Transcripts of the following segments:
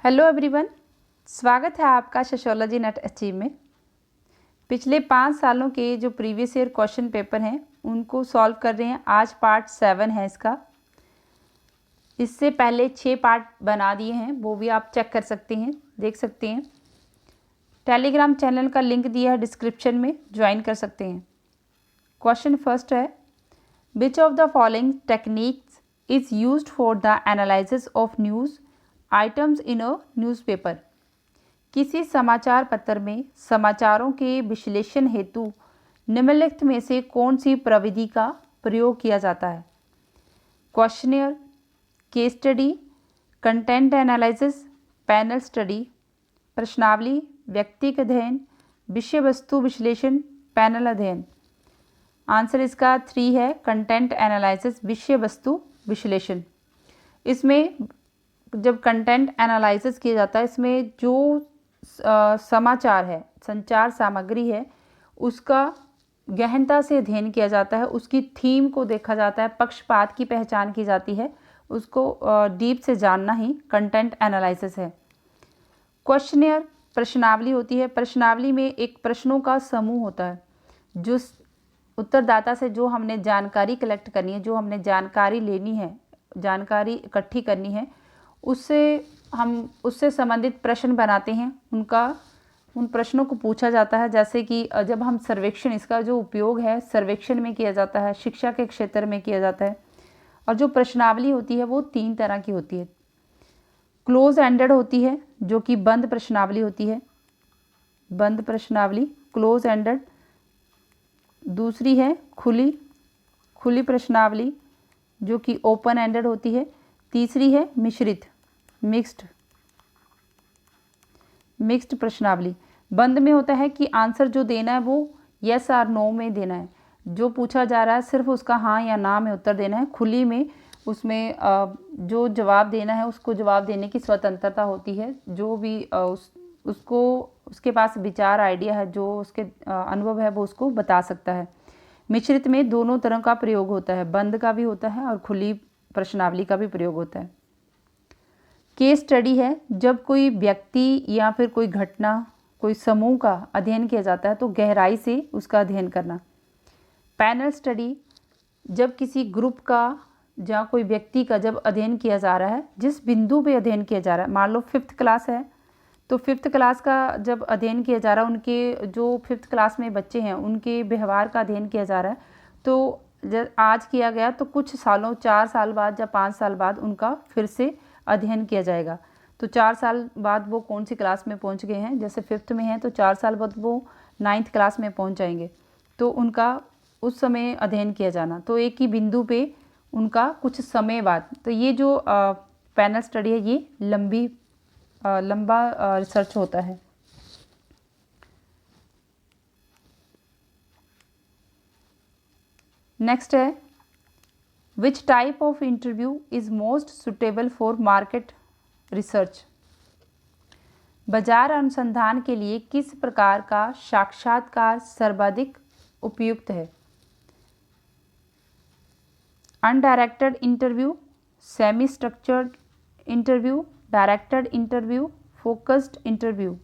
Hello everyone, स्वागत है आपका सोशियोलॉजी नेट अचीव में। पिछले 5 सालों के जो प्रीवियस ईयर क्वेश्चन पेपर हैं उनको सॉल्व कर रहे हैं। आज पार्ट 7 है इसका। इससे पहले 6 पार्ट बना दिए हैं, वो भी आप चेक कर सकते हैं, देख सकते हैं। टेलीग्राम चैनल का लिंक दिया है डिस्क्रिप्शन में, ज्वाइन कर सकते हैं। क्वेश्चन फर्स्ट है, which of the following techniques is used for the analysis of news items in a newspaper. किसी समाचार पत्र में समाचारों के विश्लेषण हेतु निम्नलिखित में से कौन सी प्रविधि का प्रयोग किया जाता है? Questionnaire, case study, content analysis, panel study, प्रश्नावली, व्यक्तिगत अध्ययन, विषय वस्तु विश्लेषण, पैनल अध्ययन। आंसर इसका 3 है, कंटेंट एनालिसिस, विषय वस्तु विश्लेषण। इसमें जब कंटेंट एनालिसिस किया जाता है, इसमें जो समाचार है, संचार सामग्री है, उसका गहनता से अध्ययन किया जाता है, उसकी थीम को देखा जाता है, पक्षपात की पहचान की जाती है, उसको डीप से जानना ही कंटेंट एनालिसिस है। क्वेश्चनियर, प्रश्नावली होती है। प्रश्नावली में एक प्रश्नों का समूह होता है, जो उत्तरदाता से जो हमने जानकारी कलेक्ट करनी है, जो हमने जानकारी लेनी है, जानकारी इकट्ठी करनी है, उससे संबंधित प्रश्न बनाते हैं। उन प्रश्नों को पूछा जाता है। जैसे कि जब हम सर्वेक्षण, इसका जो उपयोग है सर्वेक्षण में किया जाता है, शिक्षा के क्षेत्र में किया जाता है। और जो प्रश्नावली होती है वो 3 तरह की होती है। क्लोज एंडेड होती है, जो कि बंद प्रश्नावली होती है, बंद प्रश्नावली, क्लोज एंडेड। दूसरी है खुली प्रश्नावली, जो कि ओपन एंडेड होती है। तीसरी है मिश्रित, मिक्स्ड प्रश्नावली। बंद में होता है कि आंसर जो देना है वो यस और नो में देना है, जो पूछा जा रहा है सिर्फ उसका हाँ या ना में उत्तर देना है। खुली में उसमें जो जवाब देना है उसको जवाब देने की स्वतंत्रता होती है, जो भी उसको उसके पास विचार आइडिया है, जो उसके अनुभव है वो उसको बता सकता है। मिश्रित में दोनों तरह का प्रयोग होता है, बंद का भी होता है और खुली प्रश्नावली का भी प्रयोग होता है। केस स्टडी है, जब कोई व्यक्ति या फिर कोई घटना, कोई समूह का अध्ययन किया जाता है तो गहराई से उसका अध्ययन करना। पैनल स्टडी, जब किसी ग्रुप का या कोई व्यक्ति का जब अध्ययन किया जा रहा है, जिस बिंदु पे अध्ययन किया जा रहा है, मान लो 5th क्लास है तो 5th क्लास का जब अध्ययन किया जा रहा है, उनके जो 5th क्लास में बच्चे हैं उनके व्यवहार का अध्ययन किया जा रहा है, तो जब आज किया गया तो कुछ सालों, 4 साल बाद या 5 साल बाद उनका फिर से अध्ययन किया जाएगा। तो 4 साल बाद वो कौन सी क्लास में पहुंच गए हैं, जैसे 5th में हैं तो 4 साल बाद वो 9th क्लास में पहुंच जाएंगे, तो उनका उस समय अध्ययन किया जाना। तो एक ही बिंदु पे उनका कुछ समय बाद। तो ये जो पैनल स्टडी है ये लंबा रिसर्च होता है। नेक्स्ट है, which type of interview is most suitable for market research. बाजार अनुसंधान के लिए किस प्रकार का साक्षात्कार सर्वाधिक उपयुक्त है? Undirected interview, semi structured interview, directed interview, focused interview.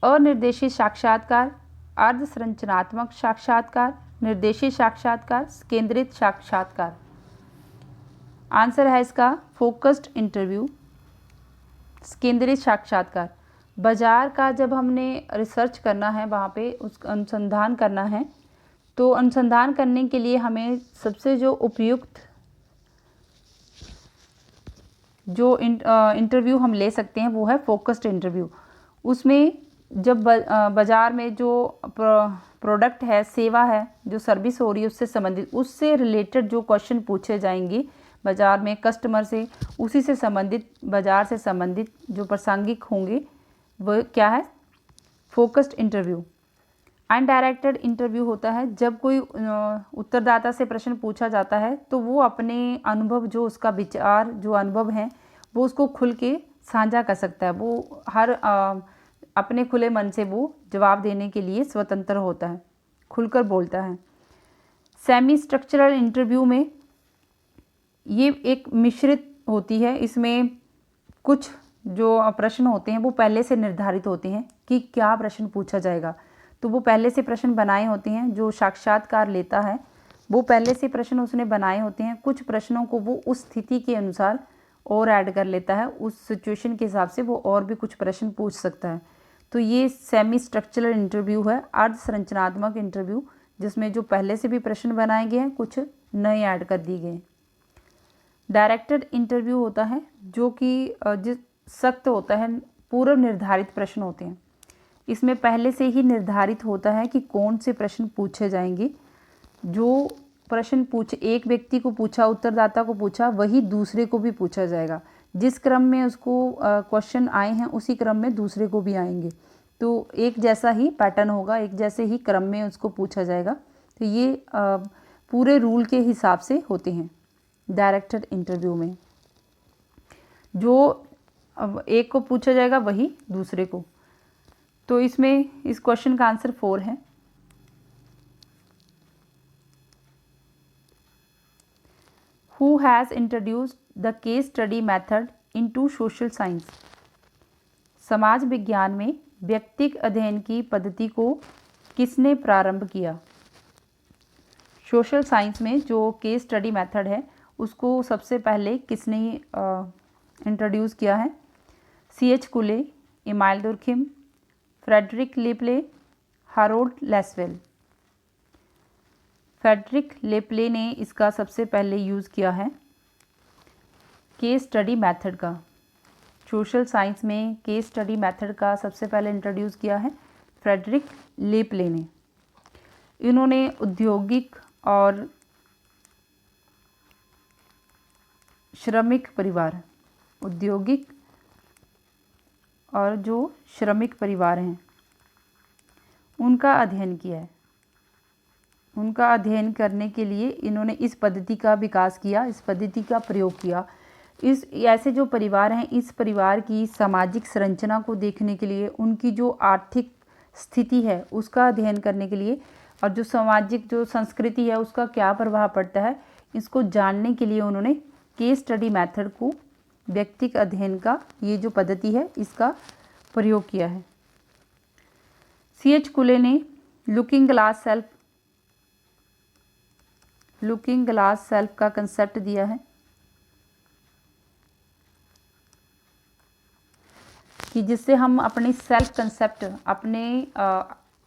अनिर्देशित साक्षात्कार, अर्ध संरचनात्मक साक्षात्कार, निर्देशित साक्षात्कार, केंद्रित साक्षात्कार। आंसर है इसका फोकस्ड इंटरव्यू, केंद्रित साक्षात्कार। बाजार का जब हमने रिसर्च करना है, वहाँ पे उसका अनुसंधान करना है, तो अनुसंधान करने के लिए हमें सबसे जो उपयुक्त जो इंटरव्यू हम ले सकते हैं वो है फोकस्ड इंटरव्यू। उसमें जब बाज़ार में जो प्रोडक्ट है, सेवा है, जो सर्विस हो रही है उससे संबंधित, उससे रिलेटेड जो क्वेश्चन पूछे जाएंगे बाज़ार में कस्टमर से, उसी से संबंधित, बाज़ार से संबंधित जो प्रासंगिक होंगे वो क्या है, फोकस्ड इंटरव्यू। अनडायरेक्टेड इंटरव्यू होता है जब कोई उत्तरदाता से प्रश्न पूछा जाता है तो वो अपने अनुभव, जो उसका विचार, जो अनुभव है वो उसको खुल के साझा कर सकता है। वो हर अपने खुले मन से वो जवाब देने के लिए स्वतंत्र होता है, खुलकर बोलता है। सेमी स्ट्रक्चरल इंटरव्यू में ये एक मिश्रित होती है, इसमें कुछ जो प्रश्न होते हैं वो पहले से निर्धारित होते हैं कि क्या प्रश्न पूछा जाएगा। तो वो पहले से प्रश्न बनाए होते हैं, जो साक्षात्कार लेता है वो पहले से प्रश्न उसने बनाए होते हैं। कुछ प्रश्नों को वो उस स्थिति के अनुसार और ऐड कर लेता है, उस सिचुएशन के हिसाब से वो और भी कुछ प्रश्न पूछ सकता है। तो ये सेमी स्ट्रक्चरल इंटरव्यू है, अर्ध संरचनात्मक इंटरव्यू, जिसमें जो पहले से भी प्रश्न बनाए गए हैं कुछ नए ऐड कर दिए गए। डायरेक्टेड इंटरव्यू होता है जो कि जिस सख्त होता है, पूर्व निर्धारित प्रश्न होते हैं। इसमें पहले से ही निर्धारित होता है कि कौन से प्रश्न पूछे जाएंगे। जो प्रश्न एक व्यक्ति को पूछा, उत्तरदाता को पूछा, वही दूसरे को भी पूछा जाएगा। जिस क्रम में उसको क्वेश्चन आए हैं उसी क्रम में दूसरे को भी आएंगे। तो एक जैसा ही पैटर्न होगा, एक जैसे ही क्रम में उसको पूछा जाएगा। तो ये पूरे रूल के हिसाब से होते हैं डायरेक्टेड इंटरव्यू में। जो एक को पूछा जाएगा वही दूसरे को। तो इसमें इस क्वेश्चन का आंसर 4 है। Who has introduced the case study method into social science? समाज विज्ञान में व्यक्तिक अध्ययन की पद्धति को किसने प्रारंभ किया? सोशल साइंस में जो केस स्टडी मेथड है उसको सबसे पहले किसने इंट्रोड्यूस किया है? C.H. Cooley, Emile Durkheim, Frederic Le Play, Harold Lasswell. Frederic Le Play ने इसका सबसे पहले यूज़ किया है केस स्टडी मेथड का। सोशल साइंस में केस स्टडी मेथड का सबसे पहले इंट्रोड्यूस किया है फ्रेडरिक लेप्ले ने। इन्होंने औद्योगिक और श्रमिक परिवार, औद्योगिक और जो श्रमिक परिवार हैं उनका अध्ययन किया है। उनका अध्ययन करने के लिए इन्होंने इस पद्धति का विकास किया, इस पद्धति का प्रयोग किया। इस ऐसे जो परिवार हैं, इस परिवार की सामाजिक संरचना को देखने के लिए, उनकी जो आर्थिक स्थिति है उसका अध्ययन करने के लिए, और जो सामाजिक जो संस्कृति है उसका क्या प्रभाव पड़ता है, इसको जानने के लिए उन्होंने केस स्टडी मेथड को, व्यक्तिक अध्ययन का ये जो पद्धति है इसका प्रयोग किया है। C.H. कुले ने लुकिंग ग्लास सेल्फ का कंसेप्ट दिया है कि जिससे हम अपनी सेल्फ कंसेप्ट, अपने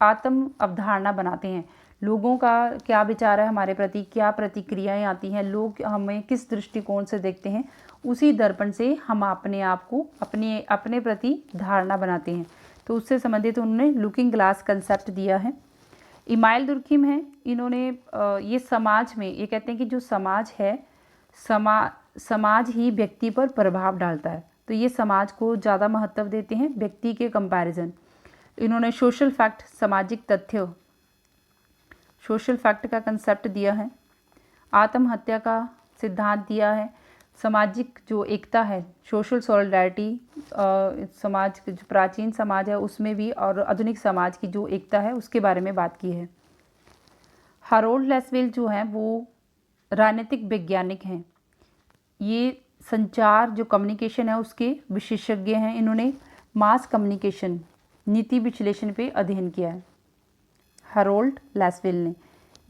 आत्म अवधारणा बनाते हैं। लोगों का क्या विचार है हमारे प्रति, क्या प्रतिक्रियाएं आती हैं, लोग हमें किस दृष्टिकोण से देखते हैं, उसी दर्पण से हम अपने आप को अपने प्रति धारणा बनाते हैं। तो उससे संबंधित उन्होंने लुकिंग ग्लास कंसेप्ट दिया है। इमाइल दुर्खिम है, इन्होंने ये समाज में, ये कहते हैं कि जो समाज है, समाज ही व्यक्ति पर प्रभाव डालता है। तो ये समाज को ज़्यादा महत्व देते हैं व्यक्ति के कंपैरिजन। इन्होंने सोशल फैक्ट, सामाजिक तथ्य, सोशल फैक्ट का कंसेप्ट दिया है। आत्महत्या का सिद्धांत दिया है। सामाजिक जो एकता है, सोशल सॉलिडारिटी, समाज जो प्राचीन समाज है उसमें भी और आधुनिक समाज की जो एकता है उसके बारे में बात की है। हारोल्ड लेसवेल जो हैं वो राजनीतिक वैज्ञानिक हैं। ये संचार जो कम्युनिकेशन है उसके विशेषज्ञ हैं। इन्होंने मास कम्युनिकेशन, नीति विश्लेषण पे अध्ययन किया है हारोल्ड लेसवेल ने।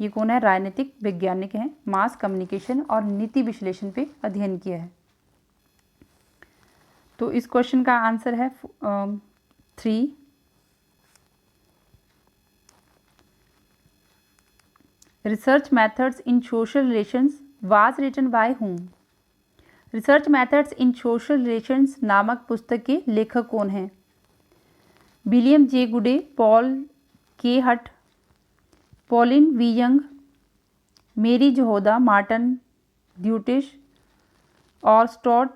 ये कौन है? राजनीतिक वैज्ञानिक हैं, मास कम्युनिकेशन और नीति विश्लेषण पे अध्ययन किया है। तो इस क्वेश्चन का आंसर है 3। Research methods in social relations was written by whom? Research methods in social relations नामक पुस्तक के लेखक कौन हैं? विलियम जे गुडे, पॉल के हट, पॉलिन वी यंग, मेरी जोहोदा, मार्टिन ड्यूटिश और Stuart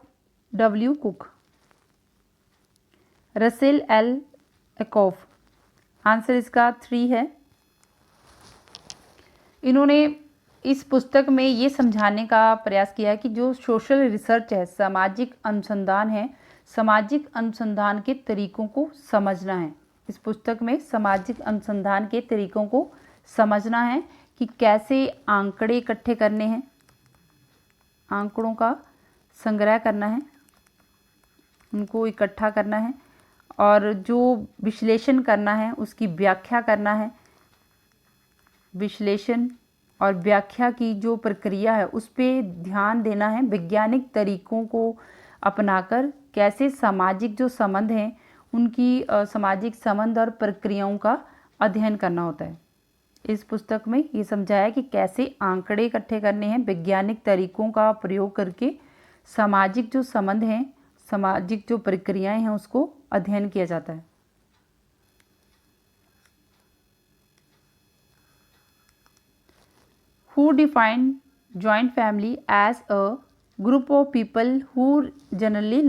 W Cook, Russell L Ackoff. Answer इसका 3 है। इन्होंने इस पुस्तक में ये समझाने का प्रयास किया है कि जो सोशल रिसर्च है, सामाजिक अनुसंधान है, सामाजिक अनुसंधान के तरीकों को समझना है। इस पुस्तक में सामाजिक अनुसंधान के तरीकों को समझना है कि कैसे आंकड़े इकट्ठे करने हैं, आंकड़ों का संग्रह करना है, उनको इकट्ठा करना है और जो विश्लेषण करना है उसकी व्याख्या करना है। विश्लेषण और व्याख्या की जो प्रक्रिया है उस पे ध्यान देना है। वैज्ञानिक तरीकों को अपनाकर कैसे सामाजिक जो संबंध हैं उनकी सामाजिक संबंध और प्रक्रियाओं का अध्ययन करना होता है। इस पुस्तक में ये समझाया कि कैसे आंकड़े इकट्ठे करने हैं, वैज्ञानिक तरीकों का प्रयोग करके सामाजिक जो संबंध हैं, सामाजिक जो प्रक्रियाएं हैं उसको अध्ययन किया जाता है। Who defined joint family as a group of people who generally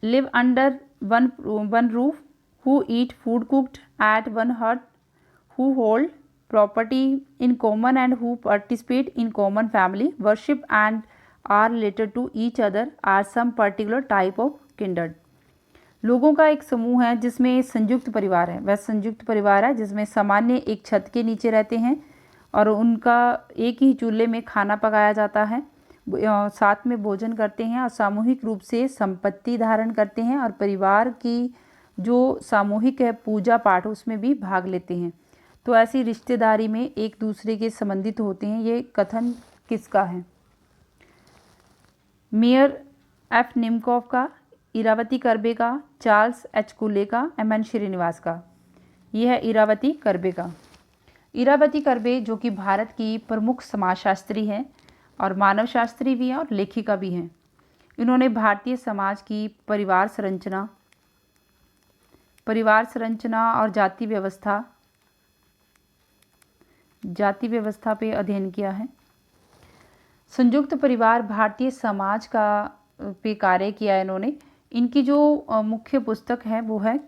live under one roof, who eat food cooked at one hut, who hold property in common and who participate in common family worship and are related to each other are some particular type of kindred। लोगों का एक समूह है जिसमें संयुक्त परिवार है। वह संयुक्त परिवार है जिसमें सामान्य एक छत के नीचे रहते हैं और उनका एक ही चूल्हे में खाना पकाया जाता है, साथ में भोजन करते हैं और सामूहिक रूप से संपत्ति धारण करते हैं और परिवार की जो सामूहिक है पूजा पाठ उसमें भी भाग लेते हैं। तो ऐसी रिश्तेदारी में एक दूसरे के संबंधित होते हैं। ये कथन किसका है? मेयर एफ निमकॉफ का, इरावती कर्बे का, चार्ल्स एच कुले का, एम एन श्रीनिवास का। यह है इरावती कर्बे का। इरावती कर्बे जो कि भारत की प्रमुख समाजशास्त्री हैं और मानवशास्त्री भी हैं और लेखिका भी हैं। इन्होंने भारतीय समाज की परिवार संरचना और जाति व्यवस्था पे अध्ययन किया है। संयुक्त परिवार भारतीय समाज का पे कार्य किया है इन्होंने। इनकी जो मुख्य पुस्तक है वो है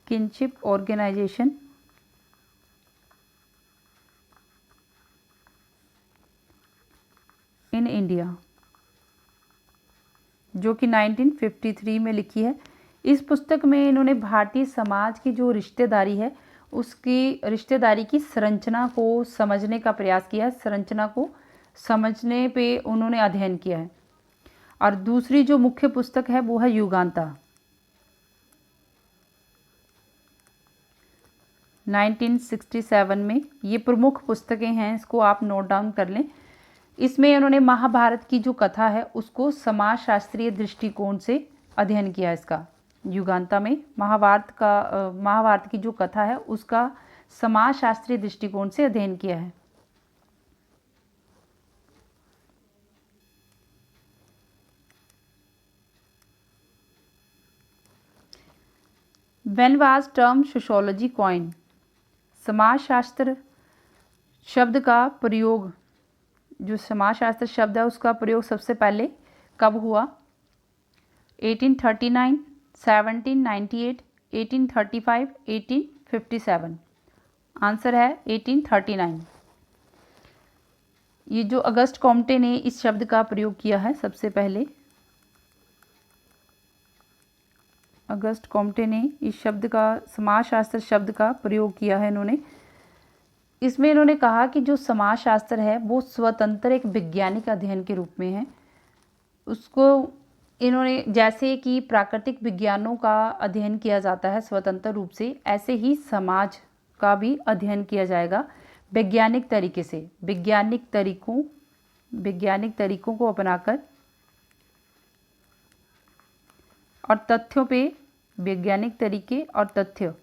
किनशिप ऑर्गेनाइजेशन इन इंडिया, जो कि 1953 में लिखी है। इस पुस्तक में इन्होंने भारतीय समाज की जो रिश्तेदारी है उसकी रिश्तेदारी की संरचना को समझने का प्रयास किया है। संरचना को समझने पे उन्होंने अध्ययन किया है। और दूसरी जो मुख्य पुस्तक है वो है युगांता, 1967 में। ये प्रमुख पुस्तकें हैं, इसको आप नोट डाउन कर लें। इसमें उन्होंने महाभारत की जो कथा है उसको समाजशास्त्रीय दृष्टिकोण से अध्ययन किया। इसका युगांता में महाभारत की जो कथा है उसका समाजशास्त्रीय दृष्टिकोण से अध्ययन किया है। When was term sociology coin? समाजशास्त्र शब्द का प्रयोग, जो समाजशास्त्र शब्द है उसका प्रयोग सबसे पहले कब हुआ? 1839, 1798, 1835, 1857। आंसर है 1839। ये जो अगस्त कॉम्टे ने इस शब्द का प्रयोग किया है सबसे पहले, अगस्त कॉम्टे ने इस शब्द का, समाजशास्त्र शब्द का प्रयोग किया है इन्होंने। इसमें इन्होंने कहा कि जो समाजशास्त्र है वो स्वतंत्र एक वैज्ञानिक अध्ययन के रूप में है। उसको इन्होंने, जैसे कि प्राकृतिक विज्ञानों का अध्ययन किया जाता है स्वतंत्र रूप से, ऐसे ही समाज का भी अध्ययन किया जाएगा वैज्ञानिक तरीके से। वैज्ञानिक तरीकों को अपनाकर और तथ्यों पे, वैज्ञानिक तरीके और तथ्य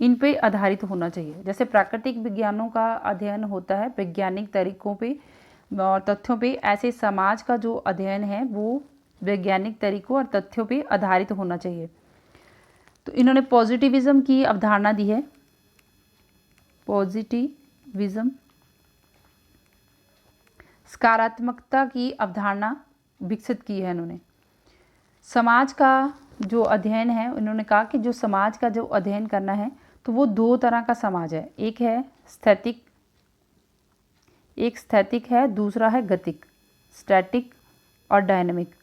इन पे आधारित होना चाहिए। जैसे प्राकृतिक विज्ञानों का अध्ययन होता है वैज्ञानिक तरीकों पे और तथ्यों पे, ऐसे समाज का जो अध्ययन है वो वैज्ञानिक तरीकों और तथ्यों पे आधारित होना चाहिए। तो इन्होंने पॉजिटिविज्म की अवधारणा दी है। पॉजिटिविज्म, सकारात्मकता की अवधारणा विकसित की है इन्होंने। समाज का जो अध्ययन है, उन्होंने कहा कि जो समाज का जो अध्ययन करना है तो वो दो तरह का समाज है। एक है स्थैतिक है, दूसरा है गतिक, स्टैटिक और डायनामिक।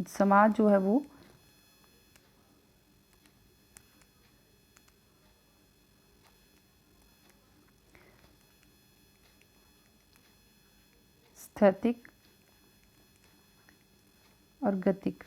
समाज जो है वो स्थैतिक और गतिक,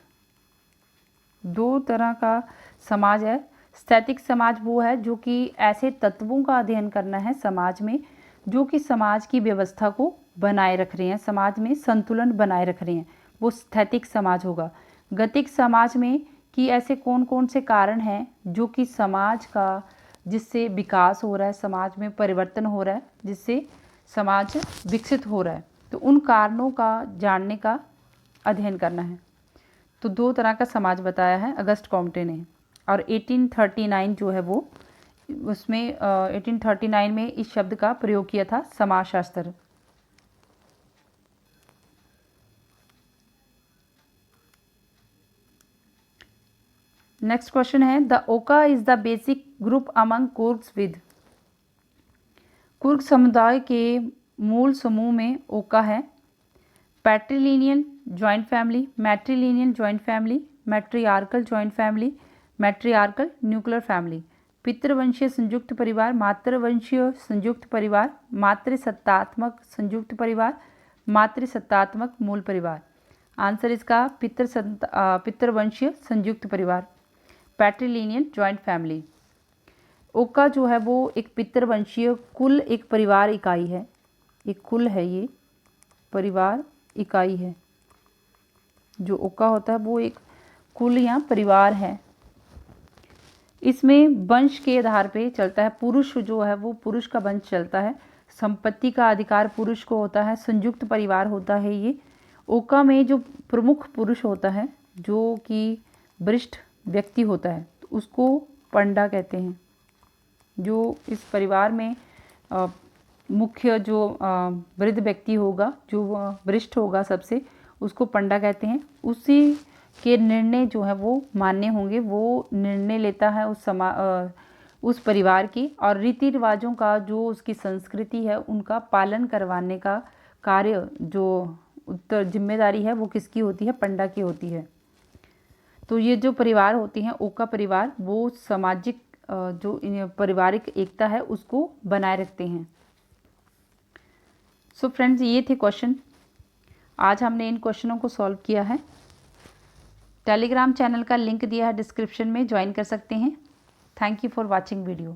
दो तरह का समाज है। स्थैतिक समाज वो है जो कि ऐसे तत्वों का अध्ययन करना है समाज में जो कि समाज की व्यवस्था को बनाए रख रहे हैं, समाज में संतुलन बनाए रख रहे हैं, वो स्थैतिक समाज होगा। गतिक समाज में कि ऐसे कौन कौन से कारण हैं जो कि समाज का, जिससे विकास हो रहा है, समाज में परिवर्तन हो रहा है, जिससे समाज विकसित हो रहा है, तो उन कारणों का जानने का अध्ययन करना है। तो दो तरह का समाज बताया है अगस्ट कॉम्टे ने। और 1839 जो है वो, उसमें 1839 में इस शब्द का प्रयोग किया था, समाजशास्त्र। नेक्स्ट क्वेश्चन है, the Okka is the basic group among Coorgs with. Coorg समुदाय के मूल समूह में ओका है। Patrilineal joint family, matrilineal joint family, matriarchal joint family, matriarchal nuclear family. पितृवंशीय संयुक्त परिवार, मातृवंशीय संयुक्त परिवार, मातृसत्तात्मक संयुक्त परिवार, मातृसत्तात्मक मूल परिवार। आंसर इसका पितृवंशीय संयुक्त परिवार, पैट्रिलिनियन जॉइंट फैमिली। ओका जो है वो एक पितृवंशीय कुल एक परिवार इकाई है, एक कुल है, ये परिवार इकाई है। जो ओका होता है वो एक कुल या परिवार है। इसमें वंश के आधार पे चलता है, पुरुष जो है वो पुरुष का वंश चलता है, संपत्ति का अधिकार पुरुष को होता है, संयुक्त परिवार होता है ये। ओका में जो प्रमुख पुरुष होता है, जो कि वरिष्ठ व्यक्ति होता है, तो उसको पंडा कहते हैं। जो इस परिवार में मुख्य जो वृद्ध व्यक्ति होगा, जो वरिष्ठ होगा सबसे, उसको पंडा कहते हैं। उसी के निर्णय जो है वो मान्य होंगे, वो निर्णय लेता है उस परिवार की, और रीति रिवाजों का जो उसकी संस्कृति है उनका पालन करवाने का कार्य, जो उत्तर जिम्मेदारी है वो किसकी होती है, पंडा की होती है। तो ये जो परिवार होती हैं ओका परिवार, वो सामाजिक जो पारिवारिक एकता है उसको बनाए रखते हैं। सो फ्रेंड्स, ये थे क्वेश्चन। आज हमने इन क्वेश्चनों को सॉल्व किया है। टेलीग्राम चैनल का लिंक दिया है डिस्क्रिप्शन में, ज्वाइन कर सकते हैं। Thank you for watching video.